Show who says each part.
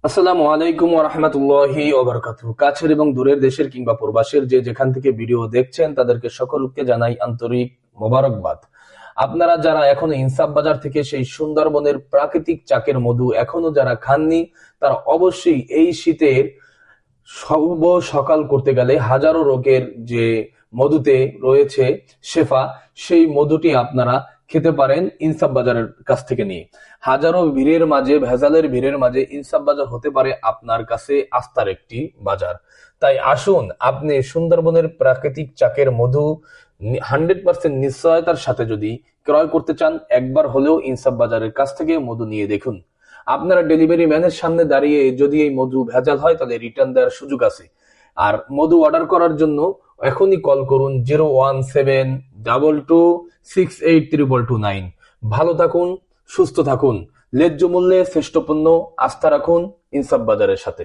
Speaker 1: আসসালামু আলাইকুম ওয়া রাহমাতুল্লাহি ওয়া বারাকাতুহু। কাছের এবং দূরের দেশের কিংবা প্রবাসের যে যেখান থেকে ভিডিও দেখছেন তাদেরকে সকলকে জানাই আন্তরিক মোবারকবাদ। আপনারা যারা এখনো ইনসাফ বাজার থেকে সেই সুন্দরবনের প্রাকৃতিক চাকের মধু এখনো যারা খাননি, তারা অবশ্যই এই শীতের শুভ সকাল করতে গেলে হাজারো রোগের যে মধুতে রয়েছে শেফা, সেই মধুটি আপনারা খেতে পারেন ইনসাফ বাজারের কাছ থেকে নিয়ে। হাজারো ভিড়ের মাঝে, ভেজালের ভিড়ের মাঝে ইনসাফ বাজার হতে পারে আপনার কাছে আস্থার একটি বাজার। তাই আসুন, আপনি সুন্দরবনের প্রাকৃতিক চাকের মধু 100% নিশ্চয়তার সাথে যদি ক্রয় করতে চান, একবার হলেও ইনসাফ বাজারের কাছ থেকে মধু নিয়ে দেখুন। আপনারা ডেলিভারি ম্যানের সামনে দাঁড়িয়ে যদি এই মধু ভেজাল হয় তাহলে রিটার্ন দেওয়ার সুযোগ আছে। আর মধু অর্ডার করার জন্য এখনই কল করুন 01722682229। ভালো থাকুন, সুস্থ থাকুন, ন্যায্য মূল্যে শ্রেষ্ঠ পণ্য, আস্থা রাখুন ইনসাফ বাজারের সাথে।